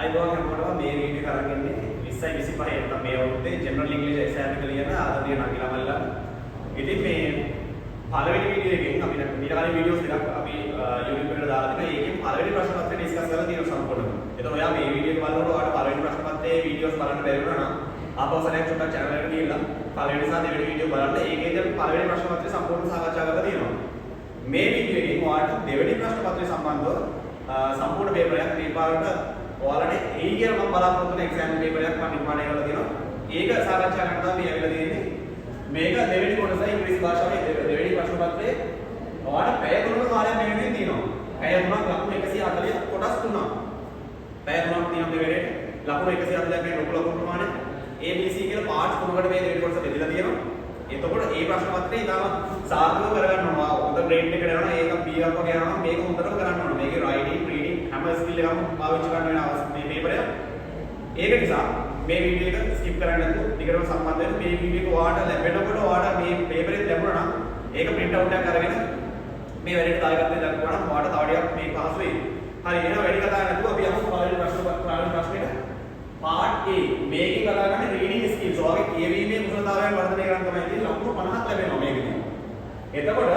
අයිබෝන් හැමෝටම මේ වීඩියෝ එක අරන් ඉන්නේ 20යි 25 නැත්නම් මේ අවුරුද්දේ ජෙනරල් ඉංග්‍රීසි එක්සෑම් එක ලියන ආදරණීය නංගිලා මල්ලා. ඉතින් මේ පළවෙනි වීඩියෝ එකෙන් අපි ඊට කලින් වීඩියෝස් ටිකක් අපි YouTube එකට දාලා තියෙනවා. ඒකෙන් පළවෙනි ප්‍රශ්න පත්‍රය ඩිස්කස් කරලා තියෙනවා සම්පූර්ණව. එතකොට ඔයා මේ වීඩියෝ එක බලනකොට ඔයාලට පළවෙනි ප්‍රශ්න පත්‍රයේ වීඩියෝස් බලන්න බැරි වුණා නම් ආපහු සැරයක් චුට්ටක් channel එකට ගිහිල්ලා පළවෙනි සහ දෙවෙනි වීඩියෝ බලන්න. ඒකේදී අපි පළවෙනි ප්‍රශ්න පත්‍රය සම්පූර්ණව සාකච්ඡා කරලා තියෙනවා. මේ වීඩියෝ එකෙන් ඔයාලට දෙවෙනි ප්‍රශ්න පත්‍රය සම්බන්ධව සම්පූර්ණ පේපරයක් මේ පාරට ඔයාලට එයි කියලා මම බලාපොරොත්තු වෙන එක්සෑම් පේපරයක් මම නිර්මාණය කරලා තියෙනවා. ඒක සාකච්ඡා කරන්න තමයි මේ ඇවිල්ලා තියෙන්නේ. මේක දෙවෙනි කොටසයි ඉංග්‍රීසි භාෂාවේ දෙවෙනි ප්‍රශ්න පත්‍රයේ ඔයාලට පැය 3ක කාලයක් මේ වෙනුවෙන් තියෙනවා. පැය 3ක් ලකුණු 140 කොටස් 3ක්. පැය 3ක් තියෙනවා මේ වෙලේට. ලකුණු 140ක් මේ ලොකු ලකුණු ප්‍රමාණය. ABC කියලා පාර්ට්ස් 3කට මේ දෙවෙනි කොටස බෙදලා තියෙනවා. එතකොට මේ ප්‍රශ්න පත්‍රය ඉතාලම සාර්ථකව කරගන්න ඕන. හොඳ ග්‍රේඩ් එකකට යනවා. ඒක B එකක් වගේ යනවා. මේක හොඳටම කරන්න ඕන. මේකේ රයිටිං, රීඩිං හැම ස්කිල් එකක්ම පාවිච්චි කරන්න වෙන අවශ්‍ය මේ පේපරය. ඒක නිසා මේ වීඩියෝ එක ස්කිප් කරන්න නැතුව ටිකටම සම්බන්ධ වෙන්න. මේ වීඩියෝ එක ඔයාලට ලැබෙනකොට ඔයාලට මේ පේපරේ ලැබුණා නම් ඒක print out එකක් අරගෙන මේ වැඩේට දායකත්වයෙන් දක්වනවා නම් ඔයාලට තව ටිකක් මේක පහසු වෙයි. හරි එහෙනම් වැඩි කතා නැතුව අපි යමු පළවෙනි ප්‍රශ්නෙට. පාර්ට් A මේකේ කතා කරන්නේ රීඩිං ස්කිල්ස්. ඔයාගේ කියවීමේ කුසලතාවයන් වර්ධනය කරන්න තමයි තියෙන්නේ. ලකුණු 50ක් ලැබෙනවා මේකෙදී. එතකොට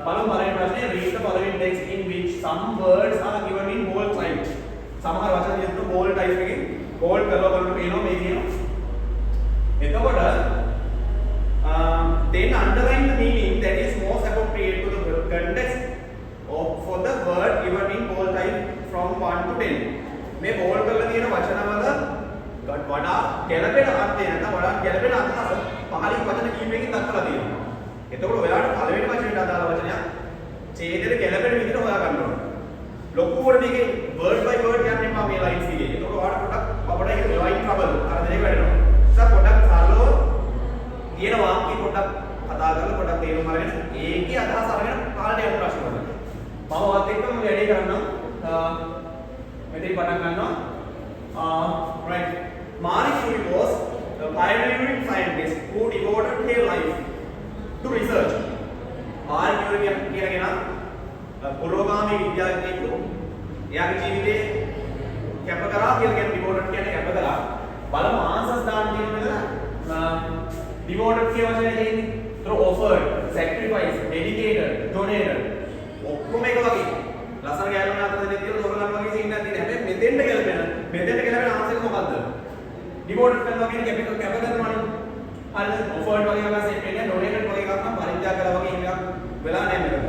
පළවෙනි ප්‍රශ්නේ read the following text in which some words are given in bold type. සමහර වචන තියෙනවා bold type එකකින් bold කරලා බලන්න පේනවා මේ කියනවා. එතකොට then underline the meaning that is most appropriate to the context of for the word given in bold type from 1 to 10. මේ bold කරලා තියෙන වචනවල වඩා ගැළපෙන අර්ථය නැත්නම් වඩා ගැළපෙන අදහස පහලින් වචන කීපයකින් දක්වලා තියෙනවා. එතකොට ඔයාලට පළවෙනි වචනයට අදාළ වචනයක් ඡේදයට ගැළපෙන විදිහට හොයා ගන්න ඕනේ. ලොකුවට මේකේ word by word යන්න එපා මේ lines එකේ. එතකොට ඔයාලට පොඩක් අපිට ඒක line trouble අර දෙක වැඩෙනවා. ඒක පොඩක් සරලව කියන වාක්‍ය පොඩක් කතා කරලා පොඩක් තේරුම් අරගෙන ඒකේ අදහස අරගෙන කාලේ යන ප්‍රශ්න වලට. මම වත් එක්කම වැඩේ කරන්නම්. මෙතෙන් පටන් ගන්නවා. Right. Marie Curie was a pioneering scientist who devoted her life to research. Marie Curie කියනගෙන පුරෝගාමී විද්‍යාඥයෙකු එයාගේ ජීවිතේ කැප කරා කියලා කියන්නේ devoted කියන්නේ කැප කරා. බලමු ආන්සර්ස් දාන්න තියෙනවා. devoted කියන වචනේ තියෙන්නේ. ඒතර offered, sacrificed, dedicated, donated. ඔක්කොම එක වගේ. ලස්සන ගෑනුන් අතර දෙන්නේ තියෙන තොරලන් වගේ සීන් එකක් තියෙන. හැබැයි මෙතෙන්ට ගැලපෙන ආන්සර් එක මොකද්ද? devoted කරනවා කියන්නේ කැප කරනවානේ. හරිද? offered වගේ එකක් සෙට් වෙන්නේ donated වගේ එකක් නම් පරිත්‍යාග කරලා වගේ එකක් වෙලා නැහැ මෙතන.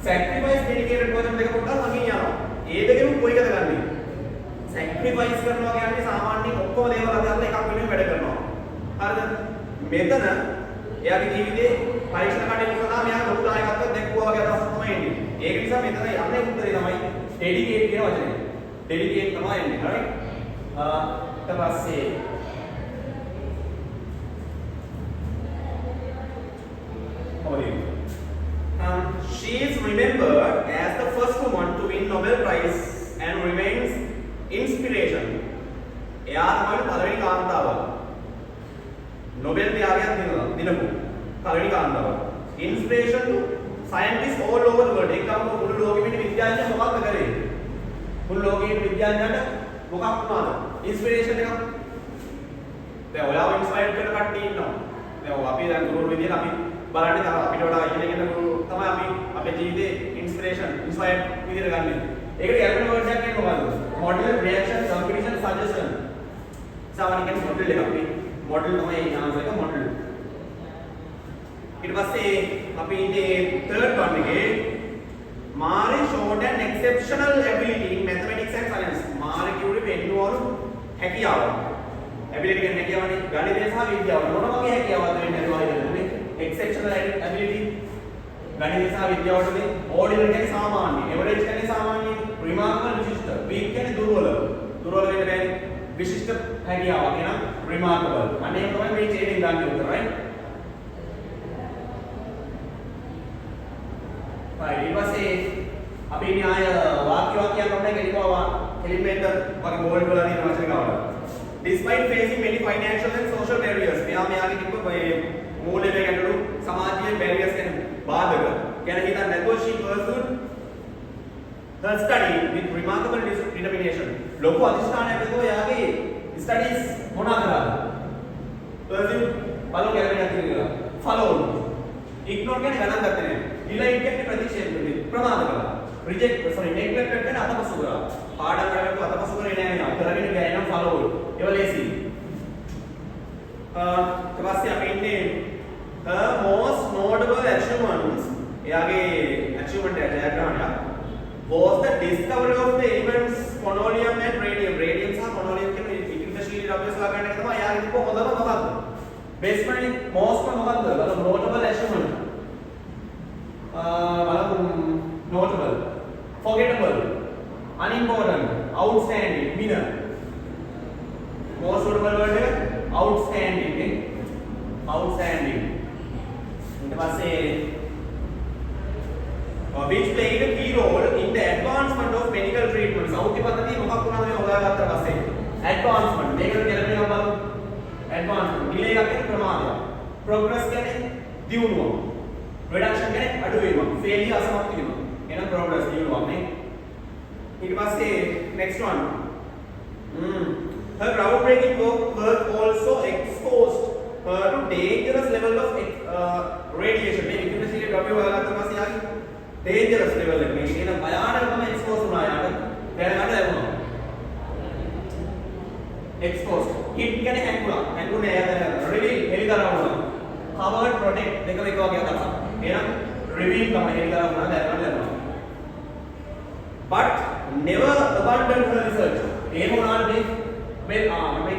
sacrifice dedicated වචන දෙක පොඩ්ඩක් ළඟින් යනවා. ඒ දෙකෙම කොයි එකද ගන්නෙ? sacrifice කරනවා කියන්නේ සාමාන්‍යයෙන් ඔක්කොම දේවල් අතහැරලා එකක් වෙනුවෙන් වැඩ කරනවා. හරිද? මෙතන එයාගේ ජීවිතේ පරීක්ෂණ කටයුතු සඳහා මෙයා ලොකු දායකත්වයක් දැක්වුවා වගේ අදහසක් තමයි එන්නේ. ඒක නිසා මෙතන යන්නේ උත්තරේ තමයි dedicate කියන වචනේ. dedicate තමයි එන්නේ. හරි? ඊට පස්සේ she is remembered as the first woman to win Nobel Prize and remains inspiration. එයා තමයි පළවෙනි කාන්තාව. Nobel ත්‍යාගයක් දිනපු පළවෙනි කාන්තාව. Inspiration to scientists all over the world. ඒක තමයි මුළු ලෝකෙම ඉන්න විද්‍යාඥයෝ මොකක්ද කරේ? මුළු ලෝකෙම ඉන්න විද්‍යාඥයන්ට මොකක් වුණාද? Inspiration එකක්. දැන් ඔයාව ඉන්ස්පයර් කරන කට්ටිය ඉන්නවා. දැන් අපි දැන් ගුරු විදියට අපි බලන්නේ තමයි අපිට වඩා ඉගෙන ගුරු තමයි අපි අපේ ජීවිතේ ඉන්ස්පිරේෂන් ඉන්ස්පයර් විදියට ගන්නෙ. ඒකට ගැළපෙන වර්ඩ් එකක් කියන්නේ මොකද්ද? Model, reaction, competition, suggestion. සාමාන්‍යයෙන් මොඩල් එක අපි මොඩල් තමයි ආන්සර් එක මොඩල්. ඊට පස්සේ අපි ඉන්නේ third one එකේ Marie showed an exceptional ability in mathematics and science. Marie Curie පෙන්වවලු හැකියාව. ability කියන්නේ හැකියාවනේ. ගණිතය සහ විද්‍යාව. මොන වගේ හැකියාවක්ද වෙන්නේ නේද? exceptional ability ගණිතය සහ විද්‍යාවටදී ordinary කියන්නේ සාමාන්‍ය, average කියන්නේ සාමාන්‍ය, remarkable විශිෂ්ට, weak කියන්නේ දුර්වල. දුර්වල වෙන්න බෑනේ. විශිෂ්ට හැකියාවක් එනම් remarkable. අනේ තමයි මේ චේනින් දාන්නේ උත්තර right. ඊට පස්සේ අපි ඉන්නේ ආය වාක්‍යයක් කියන්න කෙලින්ම එන්න වගේ බෝල්ඩ් කරලා තියෙන වචන ගාවට. Despite facing many financial and social barriers. මෙයාගේ තිබ්බ මේ මූලික ගැටලු සමාජීය barriers කියන්නේ බාධක. කියන්නේ හිතන්න නැතුව she pursued her study with remarkable determination. ලොකු අධිෂ්ඨානයක් දෙනවා යාගේ ස්ටඩීස් මොනවා කරාද? pursue බලමු ගැලපෙන්නේ නැති කියලා. follow ignore කියන්නේ ගණන් ගත්තේ නැහැ. delete කියන්නේ ප්‍රතික්ෂේප කරන්නේ ප්‍රමාද කළා. reject neglected කියන්නේ අතපසු කරා. පාඩම් කරලා අතපසු කරේ නැහැ නේද? කරගෙන ගියා නම් follow. ඒව ලේසි. ඊට පස්සේ අපි ඉන්නේ most notable achievements එයාගේ achievement එක diagram was the discovery of the elements polonium and radium. Radium සහ polonium කියන ඉක්විශීලී ද්‍රව්‍ය සලා ගන්න එක තමයි එයාගේ තිබ්බ හොඳම මොකක්ද? basically most මොකක්ද? බලමු notable achievement. බලමු notable, forgettable, unimportant, outstanding, minor. most notable word එක outstanding නේ. outstanding. ඊට පස්සේ which played a key role in the advancement of medical treatment. සෞඛ්‍ය පද්ධතිය මොකක් වුණාද මේ හොයාගත්ත පස්සේ? advancement. මේකට ගැලපෙන එක බලමු. advancement. delay එකක් කියන්නේ ප්‍රමාදයක්. progress කියන්නේ දියුණුව. reduction කියන්නේ අඩුවීම. failure අසමත් වීම. එහෙනම් progress දියුණුවක් නේ. ඊට පස්සේ next one. Her groundbreaking work also exposed her to dangerous level of radiation. මේ ඉක්විශීලී ද්‍රව්‍ය හොයාගත්ත පස්සේ යාගේ dangerous level එක මේ කියන භයානකම expose වුණා යාට දැනගන්න ලැබුණා. exposed hit කියන්නේ හැංගුණා එයා දැනගන්න reveal එලිදරව් වුණා. covered protect දෙකම එක වගේ අදහසක්. එහෙනම් reveal තමයි එලිදරව් වුණා දැනගන්න ලැබුණා. but never abandoned her research. ඒ මොනවාද මේ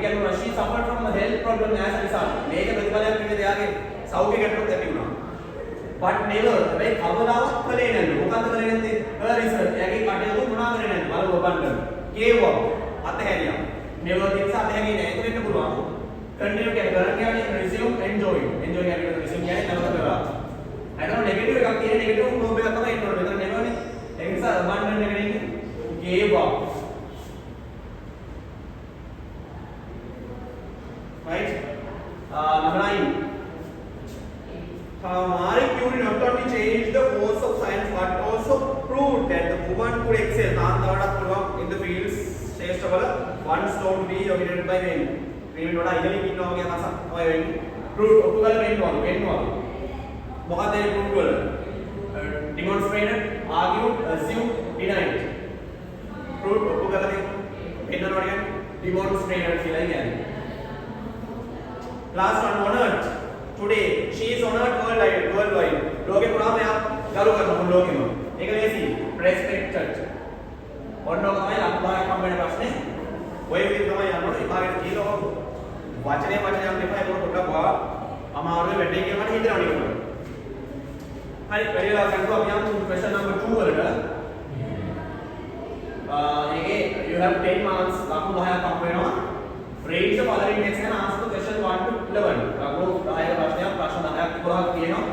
කියන්නේ she suffered from a health problem as a result. මේක ප්‍රතිඵලයක් විදිහට එයාගේ සෞඛ්‍ය ගැටලුවක් ඇති වුණා. but never මේ කවදාවත් කලේ නැහැ. මොකද්ද කරන්නේ නැත්තේ? her research. එයාගේ කටයුතු මොනවා කරන්නේ නැද්ද? බලමු abandon. gave up. අතහැරියා. never things අතහැරියේ නැහැ. ඒක වෙන්න පුළුවන්. continue කියන්නේ resume enjoy. enjoy කියන්නේ resume කියන්නේ නැවත කරා. අතන නෙගටිව් එකක් තියෙන නෙගටිව් ප්‍රෝබ් එකක් තමයි එන්න ඕනේ. මෙතන never නේ. ඒ නිසා abandon එක නෙන්නේ gave up. right? Number 9. Marie Curie not only changed the course of science but also proved that the woman could excel. In the fields, one stone to be dominated by men. Men වල ඉහළින් ඉන්නවා කියන අදහස තමයි වෙන්නේ. Proved ඔප්පුගල වෙන්නවා. මොකද ඒ proof වල? Demonstrated, argued, assumed, denied. Proved ඔප්පුගල වෙන්නවා කියන්නේ demonstrated කියලා කියන්නේ. Last one, honored. Today she is honored worldwide. ලෝකේ පුරාම එයා ගරු කරනවා මුළු ලෝකෙම. ඒක ලේසි. respected. ඔන්නෝ තමයි ලක්භාගයක් හම්බ වෙන ප්‍රශ්නේ. ඔය විදිහට තමයි යනකොට විභාගෙට කියලා වචනේ යන්න එපා. ඒක පොඩ්ඩක් වා අමාරුයි වැඩේ කියලා මට හිතෙනවා නේ. හරි පරිලා කරනවා අපි යමු question number 2 වලට. ඒකේ you have 10 marks ලකුණු 10ක් හම්බ වෙනවා. Read the following text and answer the question 1 to 11. ලකුණු 10ක ප්‍රශ්නයක් ප්‍රශ්න 10ක් විතරක් තියෙනවා.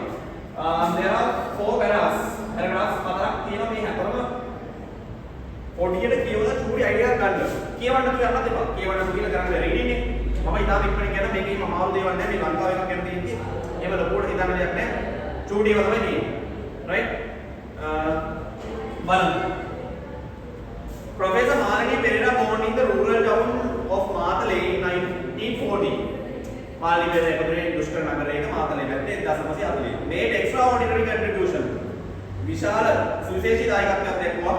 There are 4 paragraphs 4ක් තියෙනවා මේ හතරම පොඩියට කියවලා චූටි අයිඩියා ගන්න. කියවන්න තු යන්නත් එපා. කියවන්න තු කියලා කරන්නේ රීඩින් එක. මම ඉතාලි ඉක්මනින් කියන මේකේ මම ආවු දේවල් නැහැ. මේ ලංකාව එකක් ගැන තියෙන්නේ. ඒව ලොකුවට හිතන්න දෙයක් නැහැ. චූටි ඒවා තමයි තියෙන්නේ. right? බලන්න. Professor Marini Perera born in the rural town of Matale in 1940. Mali Perera දුෂ්කර නගරයක මාතලේ පැත්තේ 1940. Made extraordinary contribution. විශාල සුවිශේෂී දායකත්වයක් දක්වුවා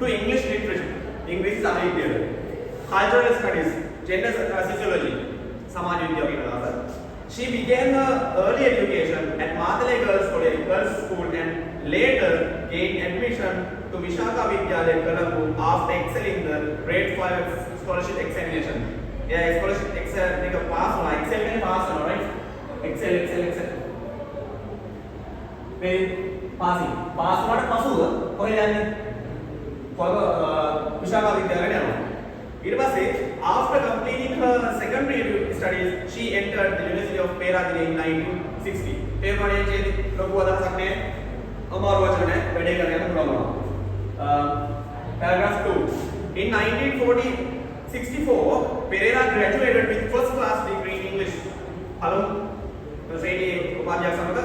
to English literature. English සාහිත්‍යය. Cultural studies, gender sociology. සමාජ විද්‍යාව කියන අදහස. She began her early education at Matale Girls School and later gained admission to Vishaka Vidyalaya Colombo after excelling the grade 5 scholarship examination. Yeah, scholarship excel එක pass වුණා. excel කියන්නේ pass වෙනවා, right? excel. මේ passing. pass වුණාට පසුව කොහෙද යන්නේ? Vishaka Vidyalaya යනවා. ඊට පස්සේ after completing her secondary studies she entered the University of Peradeniya in 1960. Peradeniya කියන්නේ ලොකු අදහසක් නෑ. අමාරු වචන නෑ. වැඩේ කරගෙන යන්න පුළුවන්. Paragraph 2. In 1964, Perera graduated with first class degree in English. Hello. University උපාධියක් සමග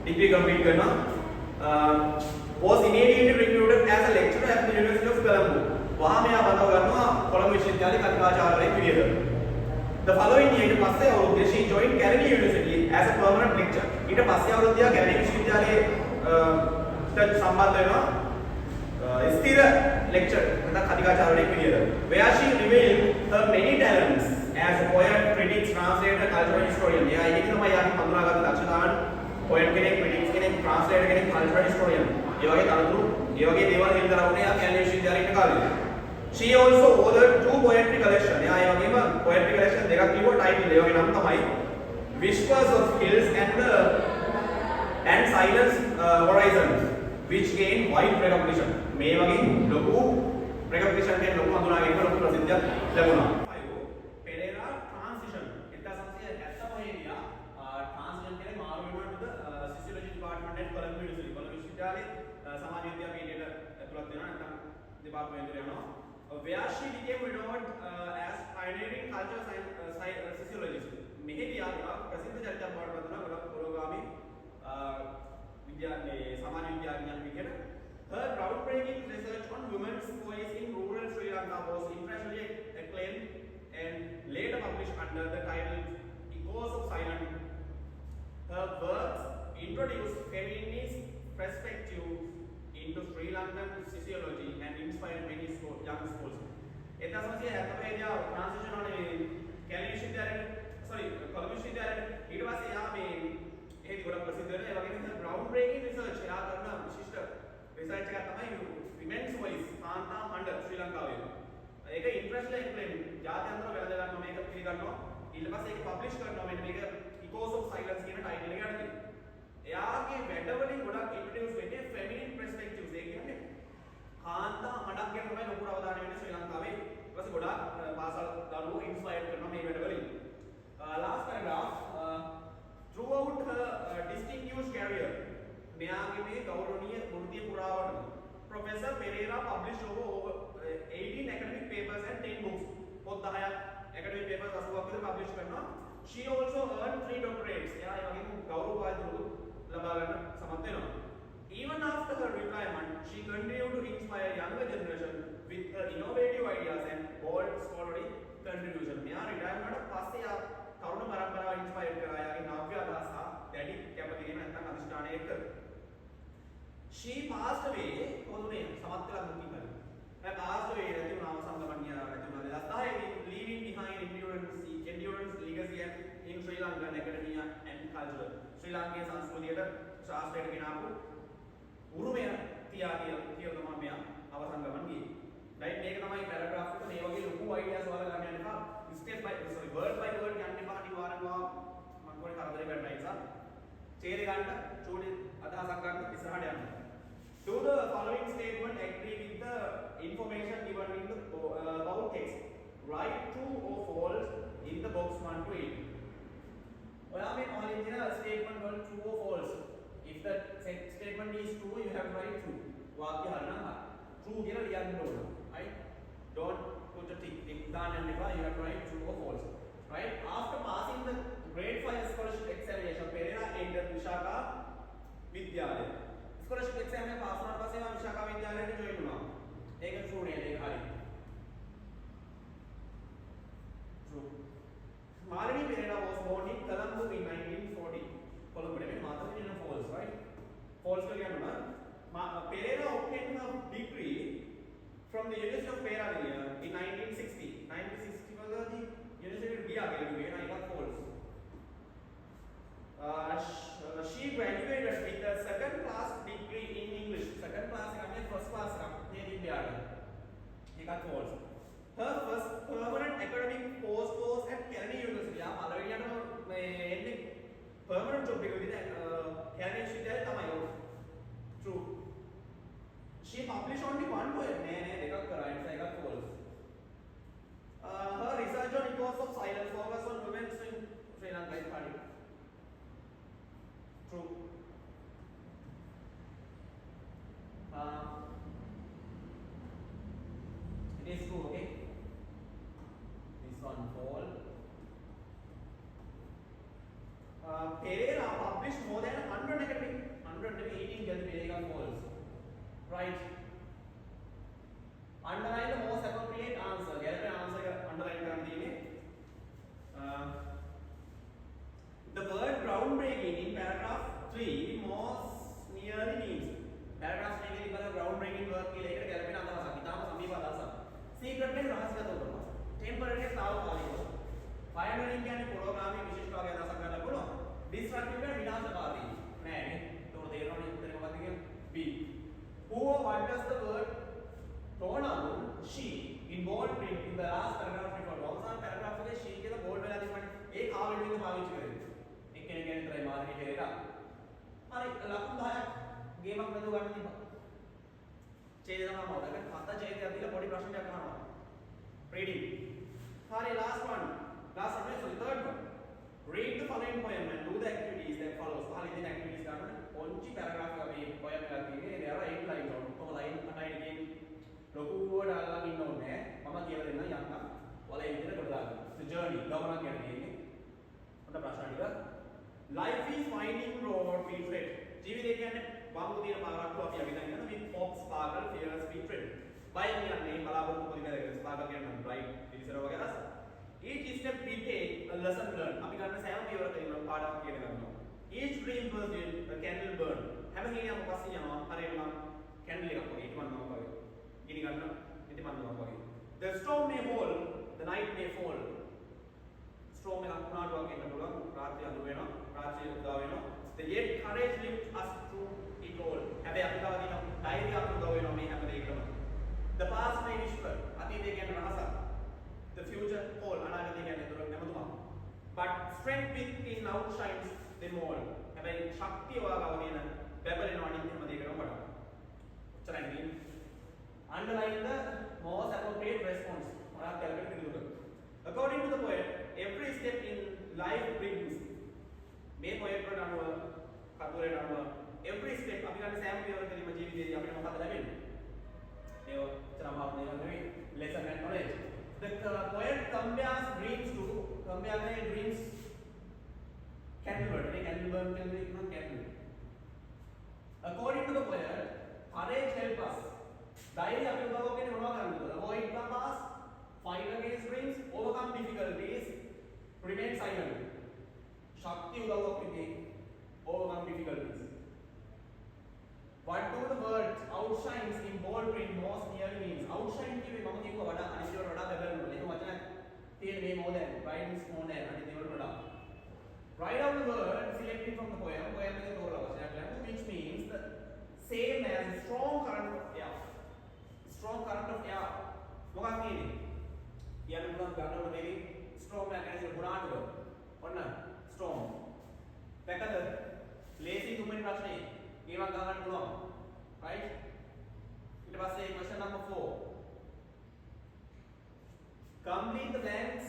degree complete කරනවා. Was immediately recruited as a lecturer at the University of Colombo. වහා මෙයා බඳව ගන්නවා කොළඹ විශ්වවිද්‍යාලයේ කතිකාචාර්යවරයෙක් විදියට. The following year ඊට පස්සේ අවුරුද්දේ she joined Carnegie University as a permanent lecturer. ඊට පස්සේ අවුරුද්දේ Carnegie විශ්වවිද්‍යාලයේ සම්බන්ධ වෙනවා ස්ථිර lecturer නැත්නම් කතිකාචාර්යවරයෙක් විදියට. Where she revealed her many talents as a poet, critic, translator, cultural historian. එයා ඒක තමයි යාගේ හඳුනාගත්ත දක්ෂතාවන්. poet කෙනෙක්, critics කෙනෙක්, translator කෙනෙක්, cultural historian. ඒ වගේ තනතුරු, ඒ වගේ දේවල් හින්දා වුණේ යා Carnegie විශ්වවිද්‍යාලයේ ඉන්න කාලේ. She also authored 2 poetry collections. එයා ඒ වගේම poetry collection දෙකක් ලිව්වා title. ඒ වගේ නම් තමයි Whispers of Hills and Silence Horizons, which gained wide recognition. මේ වගේ ලොකු recognition එකෙන් ලොකු හඳුනාගැනීමක් ලොකු ප්‍රසිද්ධියක් ලැබුණා. Pereira transition 1975 දී transition කියන්නේ මාරු වෙනවා to the sociology department at Colombo University. Colombo විශ්වවිද්‍යාලයේ සමාජ විද්‍යා පීඨයට ඇතුළත් වෙනවා නැත්නම් දෙපාර්තමේන්තුවට යනවා. Where she became renowned as pioneering cultural science sociologist. මෙහිදී ආවා ප්‍රසිද්ධ චරිතයක් බවට පත් වුණා ගොඩක් පුරෝගාමී සමාජ විද්‍යාඥයෙක් විදිහට. Her groundbreaking research on women's voice in rural Sri Lanka was internationally acclaimed and later published under the title Echoes of Silence. Her works introduced feminist perspectives into Sri Lankan sociology and inspired many young schools. 1975 දී transition වනේ කැලණි විශ්වවිද්‍යාලයේ කොළඹ විශ්වවිද්‍යාලයේ ඊට පස්සේ යා මේ ඒකේ ගොඩක් ප්‍රසිද්ධ වෙනවා. ඒ වගේම ground breaking research යා කරන විශිෂ්ට research එකක් තමයි women's voice කාන්තා හඬ ශ්‍රී ලංකාවේ. ඒක international acclaim ජාත්‍යන්තර වෙළඳ ගන්නවා මේක පිළිගන්නවා. ඊට පස්සේ ඒක publish කරනවා මෙන්න මේක Echoes of Silence කියන title එක යටතේ. එයාගේ වැඩවලින් ගොඩක් introduce වෙන්නේ feminine perspectives. ඒ කියන්නේ කාන්තා හඬක් ගැන තමයි ලොකු අවධානය වෙන්නේ ශ්‍රී ලංකාවේ. ඊට පස්සේ ගොඩක් පාසල් දරුවෝ inspire කරනවා මේ වැඩවලින්. Last paragraph throughout her distinguished career මෙයාගේ මේ ගෞරවනීය වෘත්තීය පුරාවටම Professor Pereira published over 18 academic papers and 10 books. පොත් 10ක් academic papers 80ක් විතර publish කරනවා. She also earned 3 doctorates. එයා ඒ වගේම ගෞරව උපාධි ලබා ගන්න සමත් වෙනවා. Even after her retirement, she continued to inspire younger generation with her innovative ideas and bold scholarly contribution. මෙයා retirement පස්සේ යා තරුණ පරම්පරාව ඉන්ස්පයර් කරා යාගේ නව්‍ය අදහස් හා දැඩි කැපකිරීම නැත්නම් අධිෂ්ඨානය එක්ක. She passed away කොහොමද සමත් වෙලා මුක්ති කරා. Her passed away නැති වුණා අවසන් ගමනිය නැති වුණා 2010 leaving behind endurance legacy in Sri Lankan academia and culture. ශ්‍රී ලාංකේය සංස්කෘතියට ශාස්ත්‍රයට ගෙනාවු උරුමය තියා කියලා තමයි මෙයා අවසන් ගමන් ගියේ. right මේක තමයි පැරග්‍රාෆ් එක මේ වගේ ලොකු අයිඩියාස් වල ගන්න යන්න එපා. step by word by word යන්න එපා. අනිවාර්යයෙන්ම මම කොහේ කරදරේ ගන්න නිසා තේරෙ ගන්න චූටි අදහසක් ගන්න ඉස්සරහට යන්න. Do the following statement agree with the information given in the about text. Write true or false in the box 1 to 8. ඔයා මේ ඔයාලේ තියෙන statement වල true or false. If the statement is true, you have to write true. වාක්‍ය හරිනම් හරි. True කියලා ලියන්න ඕන. Right? Don't put a tick. දාන්න යන්න එපා. You have to write true or false. Right? After passing the grade 5 scholarship examination, Pereira entered Vishaka Vidyalaya. Scholarship exam එක pass වුණාට පස්සේ මම විශාකා විද්‍යාලයට ජොයින් වුණා. ඒක true නේද? ඒක හරි. True. Malini Pereira was born in Colombo in 1940. Colombo නෙමෙයි මාතෘ කියන false, right? False කියලා කියනවා. Pereira obtained her degree from the University of Pereira in 1960. 1960 වලදී university ගියා කියලා කිව්වේ නේද? ඒක false. She graduated with a second class degree in English. Second class එකනේ first class එකක් නේ ඉන්දියාවේ. ඒකත් false. Her first permanent academic post was at Carnegie University. යා පළවෙනියටම මේ එන්නේ permanent job එක විදිහට Carnegie විශ්වවිද්‍යාලයේ තමයි. True. She published only one poem. නෑ දෙකක් කරා. ඒ නිසා ඒකත් false. Her research on echoes of silence focus on women in Sri Lanka is funny. True. It is true, okay? This one false. Pereira published more than 100 academic, 118 Pereira false. Right. Underline the most secret කියන්නේ රහසිගත කරනවා. temporary කියන්නේ తాවකාලිකව. pioneering කියන්නේ programming විශිෂ්ට වගේ අදහසක් ගන්න පුළුවන්. disruptive කියන්නේ විනාශකාරී. නෑ නේ. ඒතකොට තේරෙනවනේ උත්තරේ මොකක්ද කියන්නේ? B. Who or what does the word pronoun she in bold print in the last paragraph refer to? අවසාන paragraph එකේ she කියලා bold වෙලා තිබුණානේ. ඒ කාවෙලින්ද පාවිච්චි කරන්නේ. එක්කෙනෙක් ගැන විතරයි මාර්ගය කියලා. හරි ලකුණු 10ක් ගේමක් නේද ගන්න තිබ්බා. ඡේදය තමයි මම දැන් හත ඡේදයක් දීලා පොඩි ප්‍රශ්නයක් අහනවා. reading. හරි last one. Last one is the third one. Read the following poem and do the activities that follows. හරි ඉතින් activities ගන්න පොන්චි paragraph එක මේ poem එකක් තියෙන්නේ. there are 8 lines on. කොහොම line 8යි කියන්නේ ලොකුවට අල්ලගෙන ඉන්න ඕනේ. මම කියලා දෙන්නම් යන්නම්. ඔයාලා ඒ විදිහට කොට දාගන්න. the journey ගමනක් යන තියෙන්නේ. ඔන්න ප්‍රශ්න ටික. Life is winding road we tread. ජීවිතය කියන්නේ වංගු තියෙන පාරක් අපි අවිදන් යන with hopes sparkle fears we tread. බය කියන්නේ බලාපොරොත්තු පොදිකරගෙන sparkle කියන්නේ bright පිළිසර වගේ රස. Each step we take a lesson learned. අපි ගන්න සෑම පියවරකදීම පාඩමක් කියන ගන්නවා. Each dream pursued a candle burn. හැම කෙනෙක්ම පස්සේ යනවා හරියට නම් candle එකක් වගේ ඉතිමන්නවා වගේ. ගිනි ගන්න ඉතිමන්නවා වගේ. The storm may hold, the night may fall. Storm එකක් වුණාට වගේ ඉන්න පුළුවන්. රාත්‍රිය අඳුර වෙනවා, රාත්‍රිය උදා වෙනවා. The yet courage lifts us through it all. හැබැයි අපි ගාව තියෙන ධෛර්යයක් උදා වෙනවා මේ හැම දෙයකම. The past may whisper. අතීතය කියන්නේ රහසක්. The future all අනාගතය කියන්නේ දුර නැමතුමක්. But strength within outshines them all. හැබැයි ශක්තිය ඔයාගාව තියෙන බැබලෙනවා අනිත් හැම දෙයකටම වඩා. ඔච්චරයි නේ. Underline the most appropriate response. ඔයාලා කැලකට පිළිතුර. According to the poet, every step in life brings. මේ poet වලට අනුව කතුරේට අනුව every step අපි ගන්න සෑම පියවරකදීම ජීවිතේදී අපිට මොකක්ද ලැබෙන්නේ? මේ ඔච්චරම අපේ නෙවෙයි lesson and knowledge. The poet compares dreams to dreams candle burn. Candle burn can candle. According to the poet, courage help us. ධෛර්යය අපි උදව් කරන්නේ මොනවා කරන්නද? Avoid the past, fight against dreams, overcome difficulties, remain silent. ශක්තිය උදව්වක් වෙන්නේ overcome difficulties. What do the words outshines in bold print most nearly means? Outshine කියවේ මම කියුවා වඩා අනිත් ඒවාට වඩා බැබලෙනවා. ඒක වචනයක් තියෙන මේ more than, brightens more than අනිත් ඒවාට වඩා. Write out the word selected from the poem. Poem එකේ තෝරලා වචනයක් ලියන්න which means the same as strong current of air. Strong current of air. මොකක්ද කියන්නේ? කියන්න පුළුවන් ගන්නකොට මේකේ strong mechanism ගුණාටුව. ඔන්න strong. දැක්කද? ලේසි තුන්වෙනි ප්‍රශ්නේ. ඒවා ගන්න පුළුවන්. right? ඊට පස්සේ question number 4. Complete the blanks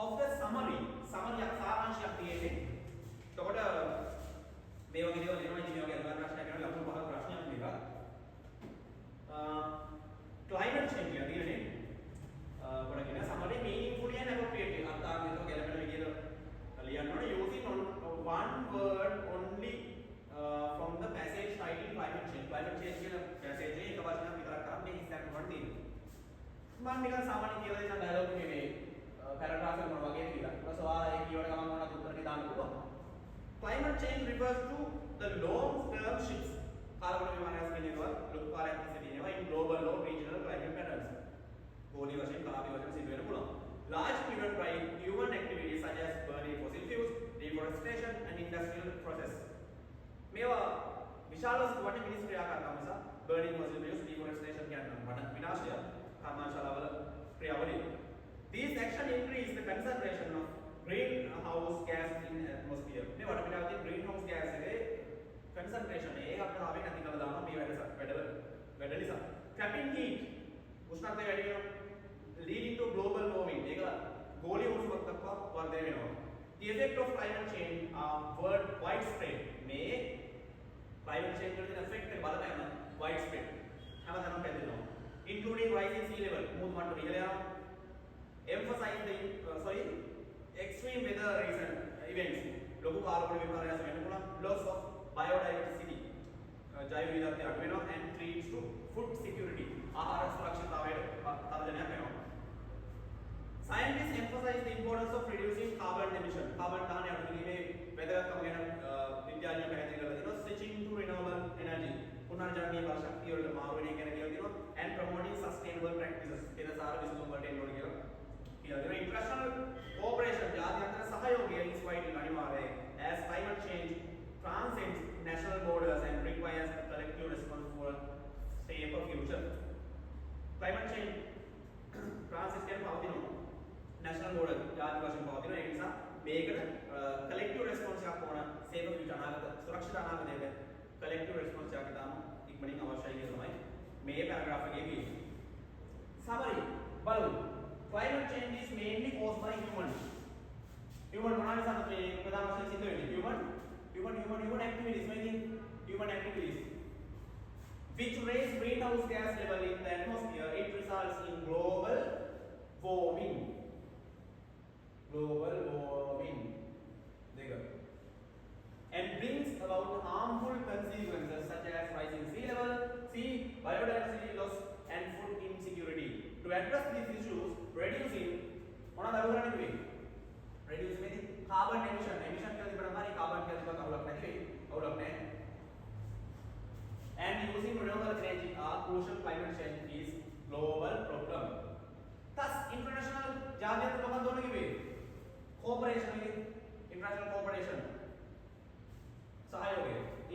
of the summary. summary එක සාරාංශයක් තියෙන්නේ. එතකොට මේ වගේ දේවල් එනවා ඉතින් මේ වගේ අලුත් ප්‍රශ්නයක් කරනවා ලකුණු පහක් ප්‍රශ්නයක් මේක. climate change එක තියෙන්නේ. කොට කියන summary meaningfully and appropriately අර්ථාන්විතව ගැලපෙන විදිහට ලියන්න ඕනේ using one word only from the passage titled climate change. climate change කියන passage එකේ එක වචනයක් විතරක් කරන් මේ ඉස්සරහට වань තියෙනවා. මම නිකන් සාමාන්‍ය කියලා දෙන ඩයලොග් මේ paragraph එක මොන වගේද කියලා. ඊට පස්සේ ඔයාලා ඒ කීවට ගමන් මොනවද උත්තරේ දාන්න පුළුවන්. Climate change refers to the long-term shifts. කාලවල විමානයස් කියනවා ලොකු කාලයක් තිස්සේ තියෙනවා in global or regional climate patterns. ගෝලීය වශයෙන් කාලීය වශයෙන් සිදු වෙන පුළුවන්. Large driven by human activities such as burning fossil fuels, deforestation and industrial process. මේවා විශාල වටින මිනිස් ක්‍රියාකාරකම් නිසා burning fossil fuels, deforestation කියන විනාශය කර්මාශාලාවල ක්‍රියාවලිය. These actions increase the concentration of greenhouse gas in atmosphere. මේ වටපිටාව තියෙන greenhouse gas එකේ concentration එක අපිට ආවේ නැති කරලා දානවා මේ වැඩ නිසා. Trapping heat උෂ්ණත්වය වැඩි වෙනවා. Leading to global warming. ඒක ගෝලීය උෂ්ණත්වයක් දක්වා වර්ධනය වෙනවා. The effect of climate change are widespread. මේ climate change වල තියෙන effect එක බලපෑම widespread. හැමතැනම පැතිරෙනවා. Including rising sea level. මුහුදු මට්ටම ඉහළ යනවා. Emphasize the extreme weather recent events. ලොකු කාලවල විපර්යාස වෙන්න පුළුවන්. Loss of biodiversity. ජෛව විවිධත්වය අඩු වෙනවා and threats to food security. ආහාර සුරක්ෂිතතාවයට තර්ජනයක් වෙනවා. Scientists emphasize the importance of reducing carbon emission. carbon දහනය අඩු කිරීමේ වැදගත්කම ගැන විද්‍යාඥයෝ පැහැදිලි කරලා දෙනවා. Switching to renewable energy. පුනර්ජනනීය ශක්තිය වලට මාරු වෙන එක ගැන කියලා දෙනවා and promoting sustainable practices. එන සාර විසඳුම් national board ජාතික වශයෙන් පවතිනවා. ඒ නිසා මේකට collective response එකක් ඕන safe future අනාගත සුරක්ෂිත අනාගතයට collective response එකක් දාන්න ඉක්මනින් අවශ්‍යයි කියලා තමයි මේ paragraph එකේ කියන්නේ. Summary බලමු. Climate change is mainly caused by humans. Human මොනවාද සම්පේ ප්‍රධාන වශයෙන් සිද්ධ වෙන්නේ? Human activities making human activities which raise greenhouse gas level in the atmosphere. It results in global warming. There you go. And brings about harmful consequences such as rising sea level, biodiversity loss, and food insecurity. To address these issues, reducing carbon emission carbon and using renewable energy are crucial climate change is global problem. Thus, international cooperation with international cooperation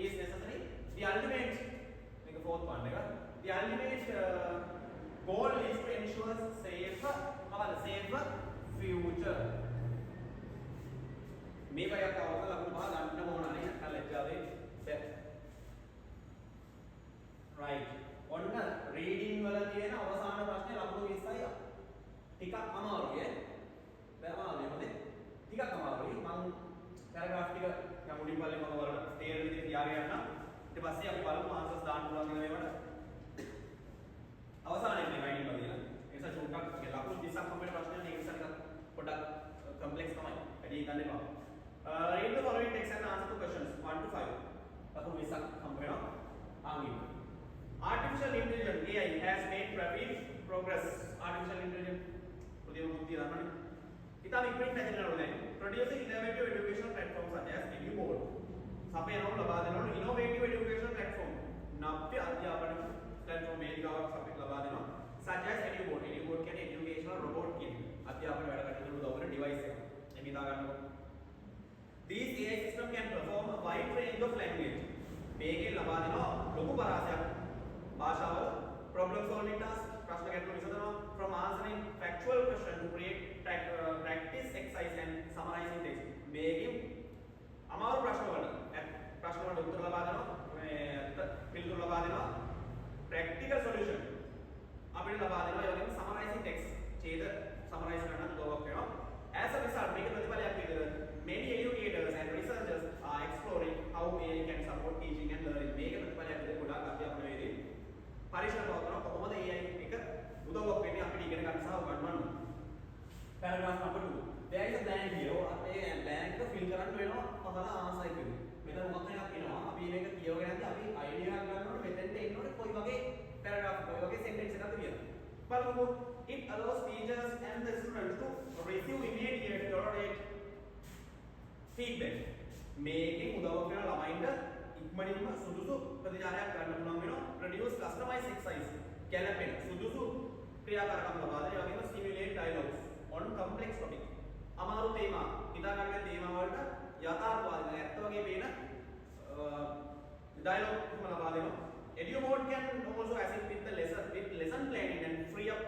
is necessary. The ultimate goal is to ensure safer future. Right. ඔන්න reading වල තියෙන අවසාන ප්‍රශ්නේ ලකුණු 20යි. ටිකක් අමාරුයි ඈ. අමාරුයි මොකද? ටිකක් අමාරුයි. මම paragraph ටික යමුඩින් පල්ලේ මම ඔයාලට තේරෙන විදිහට තියාගෙන යන්නම්. ඊට පස්සේ අපි බලමු answers දාන්න පුළුවන් කියලා මේවට. අවසානයේ මේ writing වල තියෙන. ඒ නිසා චුට්ටක් ලකුණු 20ක් හම්බෙන ප්‍රශ්නයක් නේ. ඒ නිසා ටිකක් පොඩ්ඩක් complex තමයි. වැඩි ගන්න එපා. Read the following text and answer the questions 1 to 5. ලකුණු 20ක් හම්බ වෙනවා. ආන්ගින්. Artificial intelligence AI has made rapid progress. Artificial intelligence producing innovative educational platforms such as EduBoard. Innovative educational platform platform such as EduBoard. EduBoard can educational robot kit. Device. These AI system can perform a wide range of language. Bhashaval, problem solving task, from answering factual question to create practice exercise and summarizing text. Making amaru prashna වලට උත්තර ලබා දෙනවා, පිළිතුරු ලබා දෙනවා, practical solution අපිට ලබා දෙනවා. ඒ වගේම summarizing text ඡේද summarize කරන්න උදව්වක් වෙනවා. As a result, මේක ප්‍රතිඵලයක් විදිහට many educators and researchers are exploring how AI can support teaching and learning. මේක ප්‍රතිඵලයක් විදිහට ගොඩාක් අධ්‍යාපනයේදී පරීක්ෂණ කරනවා කොහොමද AI එක උදව්වක් වෙන්නේ අපිට ඉගෙන ගන්න සහ උගන්වන්න. Paragraph number 2. There is a blank here. අපේ blank එක fill කරන්න වෙනවා පහළ answer එක. මෙතන මොකක් එකක් එනවා. අපි මේක කියවගෙන යද්දී අපි idea එකක් ගන්න ඕනේ මෙතෙන්ට එන්න ඕනේ කොයි වගේ paragraph කොයි වගේ sentence එකක්ද කියලා. බලමු. It allows teachers and the students to receive immediate tolerate feedback. මේකෙන් උදව්වක් වෙනවා ළමයින්ට ඉක්මනින්ම සුදුසු ප්‍රතිචාරයක් ගන්න පුළුවන් වෙනවා. Produce customized exercise. ගැළපෙන සුදුසු ක්‍රියාකාරකම් ලබා දෙන. ඒ වගේම stimulate dialogues on complex topic. අමාරු තේමා හිතා ගන්න තේමා වලට යථාර්ථවාදී ඇත්ත වගේ පේන dialogue ලබා දෙනවා. EduBoard can also assist with the lesson planning and free up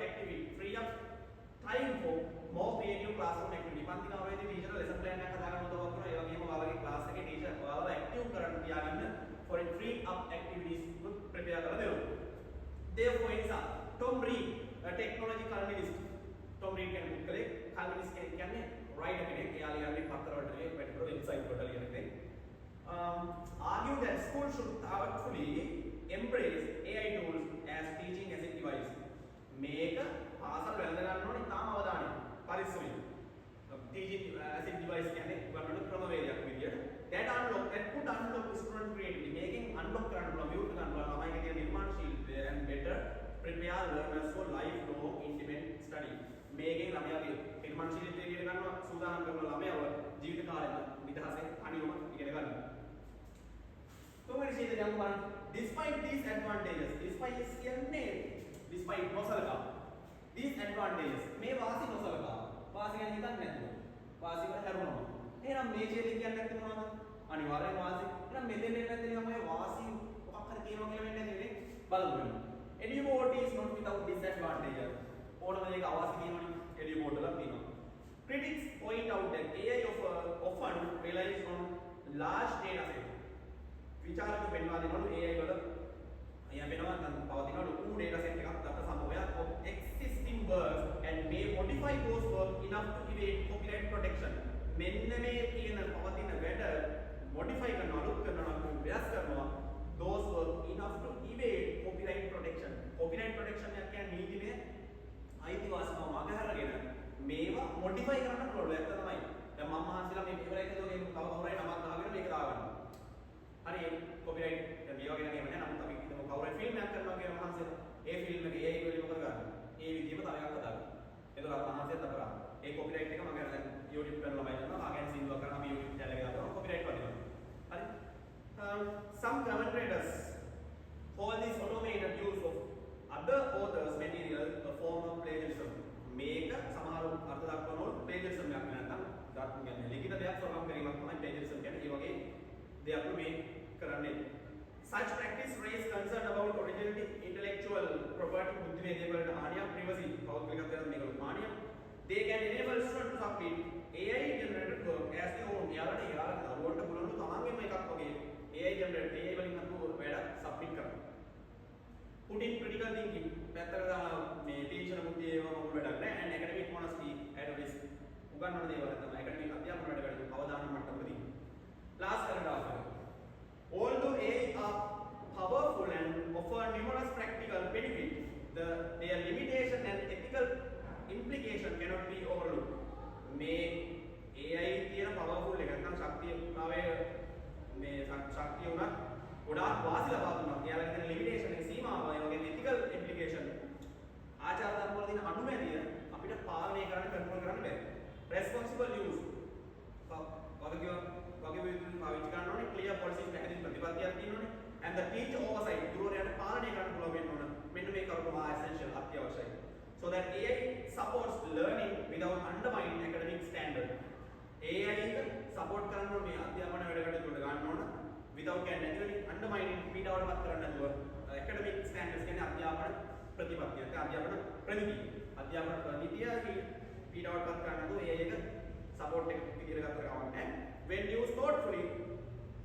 time for more creative classroom activity. පන්ති කාමරේදී teacher lesson plan එකක් හදාගන්න උදව් කරනවා. ඒ වගේම ඔයාලගේ class එකේ teacher ඔයාලව active කරන්න තියාගන්න for free up activities prepare කරලා දෙනවා. Therefore නිසා Tom Reed a technology columnist. Tom Reed කියන්නේ පුද්ගලෙක්. columnist කියන්නේ writer කෙනෙක්. එයා ලියන්නේ පත්‍ර වලට නෙවෙයි වැඩිපුර website වලට ලියන කෙනෙක්. Argue that school should thoughtfully embrace AI tools as teaching assist device. මේක පාසල් වැළඳ ගන්න ඕනේ තාම අවධානය පරිස්සමෙන්. teaching assist device කියන්නේ උගන්වන ක්‍රමවේදයක් විදියට that could unlock student creativity. මේකෙන් unlock කරන්න පුළුවන් view ගන්න පුළුවන් ළමයිගේ තියෙන නිර්මාණශීලීත්වය and better prepare learners for lifelong independent study. මේකෙන් ළමයාගේ නිර්මාණශීලීත්වය ඉගෙන ගන්නවා සූදානම් කරන ළමයාව ජීවිත කාලෙම නිදහසෙන් අනියම ඉගෙන ගන්නවා. තුන්වෙනි ඡේදය යමු බලන්න. Despite these advantages, despite නොසලකා. These advantages මේ වාසි නොසලකා. වාසි ගැන හිතන්නේ නැතුව. වාසි වල හැරුණා. එහෙනම් මේ ඡේදය කියන්නේ නැත්නම් මොනවද? අනිවාර්යෙන් වාසි. එහෙනම් මෙතෙන් එන්නේ නැත්නම් නිකන් ඔය වාසි මොකක් හරි කියනවා කියලා වෙන්නේ නැති නේ. බලමු. EduBoard is not without disadvantages. ඕනම දෙයක අවාසි කියනවනේ. EduBoard වල තියෙනවා. large data set. විචාරක පෙන්වා දෙනවලු AI වල අයියා වෙනවා නම් පවතින ලොකු data set එකක් දත්ත සමූහයක් of existing words and may modify those words enough to evade copyright protection. මෙන්න මේ තියෙන පවතින වැඩ modify කරනවා අලුත් කරනවා වෙනස් කරනවා those words enough to evade copyright protection. copyright protection එක කියන්නේ නීතිමය අයිතිවාසිකම් මගහැරගෙන මේවා modify කරන්න පුළුවන්. ඒක තමයි. දැන් මම මහන්සිලා මේ පේපර් එකේ තව කවුරු හරි නමක් දාගෙන මේක දාගන්නවා. හරි කොපිරයිට් දැන් මේ වගේ නේම නෑ. නමුත් අපි හිතමු කවුරු හරි ෆිල්ම් එකක් කරනවා කියලා මහන්සිලා ඒ ෆිල්ම් එකේ AI වලින් මොකද කරන්නේ? ඒ විදිහම තව එකක් හදාගන්න. එතකොට මහන්සියත් අපරා. ඒ කොපිරයිට් එක මම දැන් YouTube කරන ළමයි කරනවා. ආගෙන සින්දුවක් කරනවා අපි YouTube channel එකේ දානවා කොපිරයිට් වදිනවා. හරි. Some commentators call this automated use of other authors material a form of plagiarism. මේක සමහර අර්ථ දක්වනවල plagiarism එකක් නැත්නම් දත් කියන්නේ ලිඛිත දෙයක් සොරකම් කිරීමක් තමයි plagiarism කියන්නේ. ඒ වගේ දෙයක් මේ කරන්නේ. Such practice raise concern about originality, intellectual property, බුද්ධිමය දේවලට හානියක්, privacy, පෞද්ගලිකත්වයට මේකට හානියක්. They can enable students to submit AI generated work as their own. යාලට දරුවන්ට පුළුවන් තමන්ගේම එකක් වගේ AI generated AI වලින් අතුරු වැඩ submit කරන්න. Putting critical thinking පැත්තකට දාන මේ තීක්ෂණ බුද්ධිය ඒවා මොකද වැඩක් නෑ. and academic honesty at risk. උගන්වන දේවල් තමයි academic අධ්‍යාපන වැඩ වැඩි අවධානය මට්ටමකදී. Last paragraph. Although AI are powerful and offer numerous practical benefits, their limitation and ethical implication cannot be overlooked. මේ AI තියෙන powerful එක නැත්නම් ශක්තියතාවය මේ ශක්තිය උනත් ගොඩාක් වාසි ලබා දුන්නා. එයාලගේ තියෙන limitation එක සීමාව ඒ වගේ ethical implication ආචාර ධර්ම වල තියෙන අනුමැතිය අපිට පාලනය කරන්න කන්ට්‍රෝල් කරන්න බැහැ. Responsible use වගේ විදිහට පාවිච්චි කරන්න ඕනේ. clear policies පැහැදිලි ප්‍රතිපත්තියක් තියෙන්න ඕනේ. and the teacher oversight ගුරුවරයාට පාලනය කරන්න පුළුවන් වෙන්න ඕන. මෙන්න මේ කරුණු මා essential අත්‍යවශ්‍යයි. so that AI supports learning without undermining academic standard. AI එක support කරන්න ඕනේ මේ අධ්‍යාපන වැඩ කටයුතු වලට ගන්න ඕන. without undermining පීඩාවටපත් කරන්න නැතුව academic standards කියන්නේ අධ්‍යාපන ප්‍රතිපත්තිය. අධ්‍යාපන ප්‍රමිතිය. අධ්‍යාපන ප්‍රමිතිය පීඩාවටපත් කරන්න නැතුව AI එක support එක විදිහට ගන්න කවන්නේ. when used thoughtfully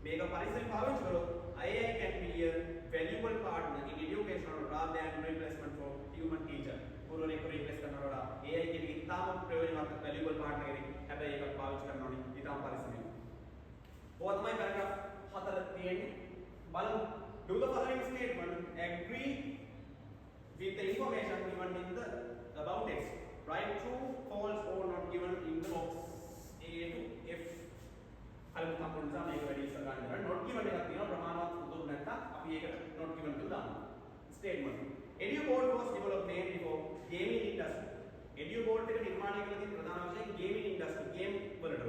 මේක පරිස්සමෙන් පාවිච්චි කරොත් AI can be a valuable partner in education rather than replacement for human teacher. ගුරුවරයෙක් replace කරනවා වඩා AI කෙනෙක් ඉතාම ප්‍රයෝජනවත් valuable partner කෙනෙක්. හැබැයි ඒක පාවිච්චි කරන්න ඕනේ ඉතාම පරිස්සමෙන්. ඔය තමයි paragraph 4 තියෙන්නේ. බලමු. Do the following statement agree with the information given in the above text. Write true, false or not given in the box A to F. අලුත් අපුන් නිසා මේක වැඩි ඉස්සර ගන්න බෑ. not given එකක් තියෙනවා ප්‍රමාණවත් උදුරු නැත්තම් අපි ඒකට not given කියලා දානවා. statement. EduBoard was developed mainly for gaming industry. EduBoard එක නිර්මාණය කළ තියෙන ප්‍රධාන වශයෙන් gaming industry game වලට.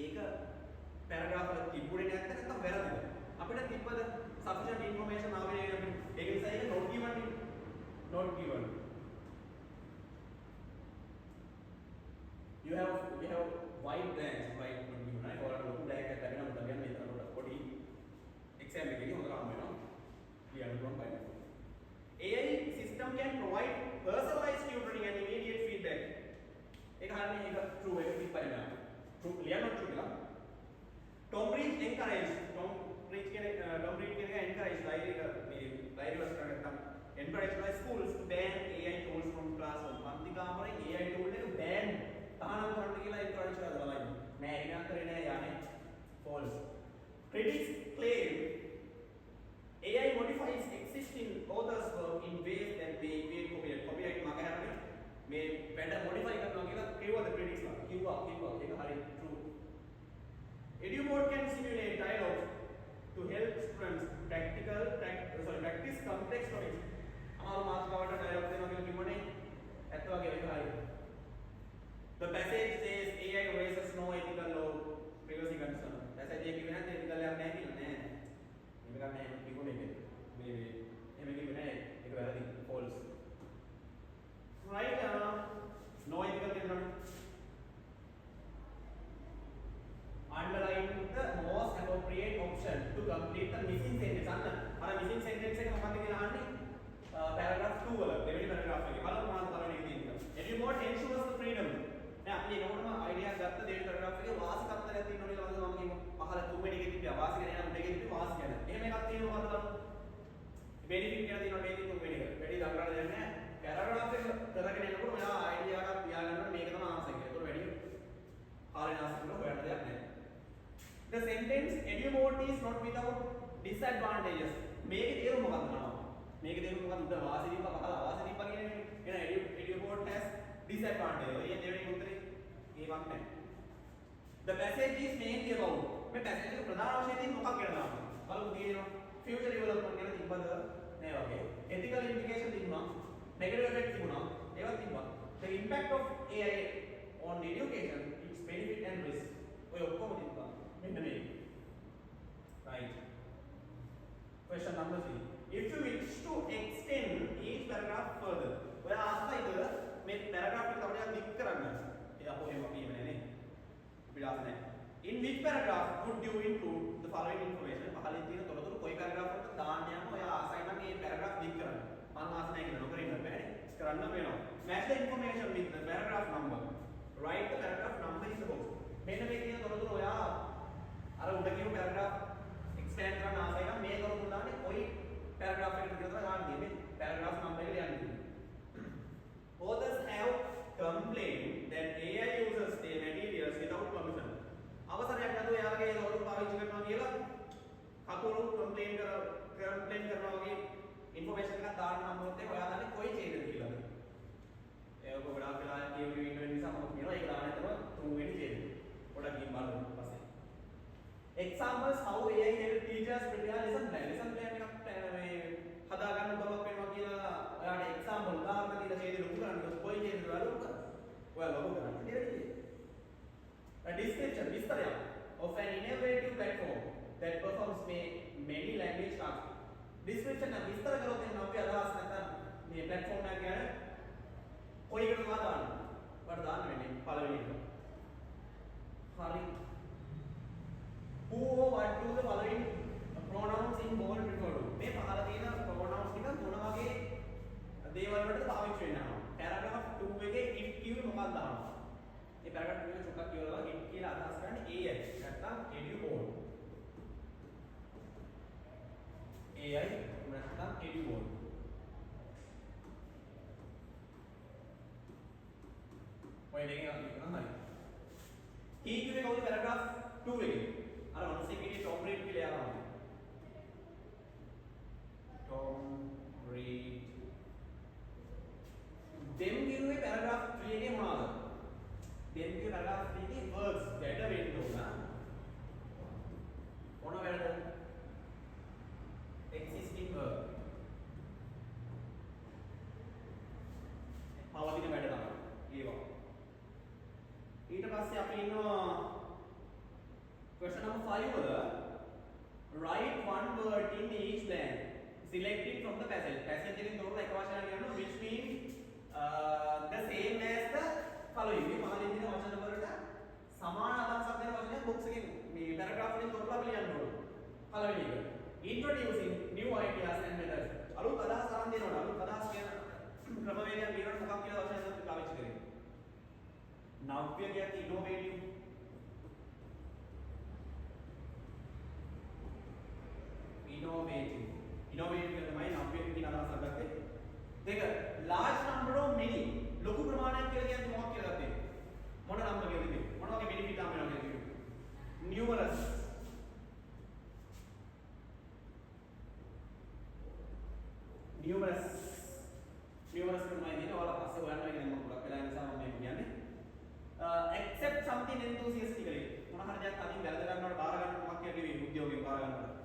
ඒක paragraph වල තිබුණේ නැත්නම් වැරදිද? අපිට තිබ්බද sufficient information ආවේ නේද? ඒක නිසා ඒක not given not given. we have white blanks white not given right or look blank එකක් ගන්න නම් තමයි මේ තරමට පොඩි exam එකේදී හොඳට හම් වෙනවා ලියන්න පුළුවන් බයි. AI system can provide personalized tutoring and immediate feedback. ඒක හරිනේ ඒක true එක පිටපයින් යනවා. true ලියන්න true කියලා. Tom Reed encourage encourage diary was encourage by schools to ban AI tools from classroom. පන්ති කාමරේ AI tool එක ban තහනම් කරන්න කියලා encourage කරලා ළමයි. නෑ ඒක කරේ නෑ යන්නේ. false. Critics claim AI modifies existing authors' work in ways that they evade copyright මගහැරගෙන මේ වැඩ modify කරනවා කියලා කිව්වද critics ලා? කිව්වා ඒක හරි true. EduBoard can simulate dialogue to help students practice complex topics. අමාරු මාතෘකාවට dialogue දෙනවා කියලා කිව්වනේ. ඇත්ත වගේ ඒක හරි. The passage says AI raises no ethical law privacy concern. passage එක කිව්වේ නැත්නම් ethical එකක් නැහැ කියලා නෑ. මේක ගන්න එහෙම කිව්වොත් මේක මේ එහෙම කිව්වේ නෑ ඒක වැරදි false. right no ethical කියනවා. underline the most appropriate option to complete the missing sentence. අර missing sentence එක මොකක්ද කියලා අහන්නේ paragraph 2 වල දෙවෙනි paragraph එකේ බලමු මොනවද කරන්නේ තියෙන්නේ. EduBoard not without disadvantages. මේකේ තේරුම මොකක්ද බලන්න. මේකේ තේරුම මොකක්ද? උඩ වාසි දීප පහළ වාසි දීප කියන්නේ එන EduBot has disadvantages. ඒ දෙවෙනි උත්තරේ ඒවත් නැහැ. The passage is mainly about මේ passage එක ප්‍රධාන වශයෙන් තියෙන්නේ මොකක් ගැනද? බලමු තියෙනවා future development ගැන තිබ්බද නෑ වගේ. ethical implication තිබුණා. negative effect තිබුණා. ඒවත් තිබ්බා. The impact of AI on education, its benefit and risk. ඔය ඔක්කොම තිබ්බා. මෙන්න මේක. Right. Question number 3. If you wish to extend each paragraph further. ඔය ආසයිද මේ paragraph එක තව ටිකක් දික් කරන්න. ඒ අපෝ එහෙම කියන්නේ නේ. පිටාස නැහැ. In which paragraph would you include the following information? පහලින් තියෙන තොරතුරු කොයි paragraph එකකට දාන්න යනවා ඔය ආසයි නම් මේ paragraph දික් කරන්න. මම ආස නැහැ කියලා නොකර ඉන්න බෑනේ. කරන්න වෙනවා. Match the information with the paragraph number. Write the paragraph number in the box. මෙන්න මේ කියන තොරතුරු ඔයා අර උඩ කියපු paragraph expand කරන්න ආසයි නම් මේ තොරතුරු දාන්නේ කොයි paragraph එකකට කියලා ගන්න දෙන්නේ. paragraph number එක ලියන්න. Authors have complained that AI uses their materials without permission. අවසරයක් නැතුව එයාලගේ තොරතුරු පාවිච්චි කරනවා කියලා කකුරු කම්ප්ලේන් කරනවා වගේ ඉන්ෆර්මේෂන් එකක් දාන්න හම්බුනොත් ඒක ඔයා දන්නේ කොයි චේන්ජ්ද කියලාද. ඒක ගොඩාක් වෙලා කියවි ඉන්න නිසා මම කියනවා ඒක දාන්න හිතනවා තුන්වෙනි චේන්ජ්. පොඩක් ගිහින් බලමු පස්සේ. Examples how AI help teachers prepare lesson plan. lesson plan එකක් මේ හදා ගන්න උදව්වක් වෙනවා කියලා ඔයාලට එක්සැම්පල් උදාහරණ දීලා චේන්ජ් ලොකු කරන්න කොයි චේන්ජ්ද ඔයාලා ලොකු කරන්නේ. ඔයාලා ලොකු කරන්නේ. දෙවෙනි a description විස්තරයක් of an innovative platform that performs many language tasks. description එක විස්තර කරොත් එන්න අපි අදහස් නැත්නම් මේ platform එක ගැන කොයිකට දාන්න. ඔයාලට දාන්න වෙන්නේ පළවෙනි එක. හරි. Who or what do the following pronouns in bold refer to? මේ පහළ තියෙන pronouns ටික මොන වගේ දේවල් වලට පාවිච්චි වෙනවා. paragraph 2 එකේ if කිව්වේ මොකක්ද දානවා? මේ paragraph 2 එක චුට්ටක් කියවලා if කියලා අදහස් කරන්නේ AI නැත්නම් EduBot. AI නැත්නම් EduBot. ඔය දෙකෙන් අපි කරනවා හරි. he කිව්වේ කවුද paragraph 2 එකේ? අර මනුස්සයෙක් ඉන්නේ Tom Reed කියලා යනවා. Tom Reed. them කිව්වේ paragraph 3 එකේ මොනවද? them කිව්වේ paragraph 3 එකේ verbs වැඩ වෙන්න ඕන. මොන වැඩද? existing verb. පවතින වැඩ තමයි. ඒවා. ඊට පස්සේ අපි ඉන්නවා question number 5 වල write one word in each blank. Select it from the passage. passage එකෙන් තෝරලා එක වචනයක් ගන්නවා which means the same as the following. මේ පහලින් තියෙන වචන වලට සමාන අදහසක් දෙන වචනයක් box එකෙන් මේ paragraph වලින් තෝරලා අපි ලියන්න ඕන. පළවෙනි එක. Introducing new ideas and methods. අලුත් අදහස් අරන් දෙනවනේ. අලුත් අදහස් කියන ක්‍රමවේදයක් ලියනකොට මොකක් කියලා වචනයක් අපි පාවිච්චි කරේ. නව්‍ය කියන්නේ innovative. innovative තමයි නව්‍ය කියන අදහසක් ගත්තේ. දෙක large number of many ලොකු ප්‍රමාණයක් කියලා කියන්නේ මොකක් කියලා ගත්තේ? මොන නම්බර් කියලාද මේ? මොන වගේ benefit ආම වෙනවද කියන්නේ? numerous තමයි නේද? ඔයාලා පස්සේ හොයන්න වෙන්නේ මම ගොඩක් වෙලා නිසා මම මේ කියන්නේ. accept something enthusiastically. මොන හරි දෙයක් අදින් වැළඳ ගන්නවට බාර ගන්න මොකක් කියලා නෙවෙයි උද්‍යෝගයෙන් බාර ගන්නවට.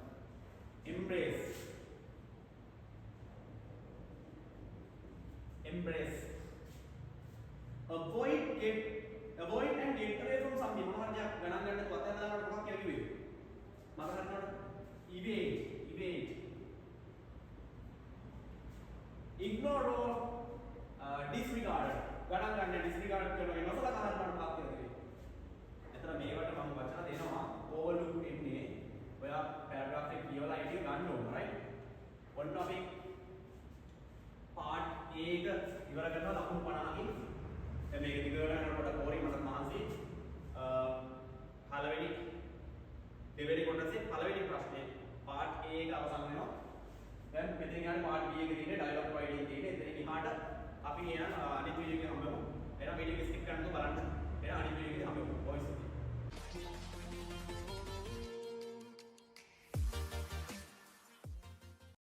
embrace avoid and get away from something. මොන හරි දෙයක් ගණන් ගන්න තුවත් දානකොට මොකක් කියලා කිව්වේ? මම කරනකොට evade ignore or disregard. ගණන් ගන්න disregard කරනවා වෙනසලා කරන්න මොකක් කියලාද? එතන මේවට මම වචන දෙනවා overlook එන්නේ. ඔයා paragraph එක කියවලා ඒක ගන්න ඕන right. ඔන්න අපි part A එක ඉවර කරනවා ලකුණු 50කින්. දැන් මේක දිගට යනකොට boring මට මහන්සි. පළවෙනි දෙවෙනි කොටසේ පළවෙනි ප්‍රශ්නේ part A එක අවසන් වෙනවා. දැන් මෙතන යන part B එකේ තියෙන dialog writing තියෙන එතනින් එහාට අපි යන අනිත් වීඩියෝ එක හම්බෙමු. එහෙනම් වීඩියෝ එක ස්කිප් කරන්න බලන්න. එහෙනම් අනිත් වීඩියෝ එක හම්බෙමු. voice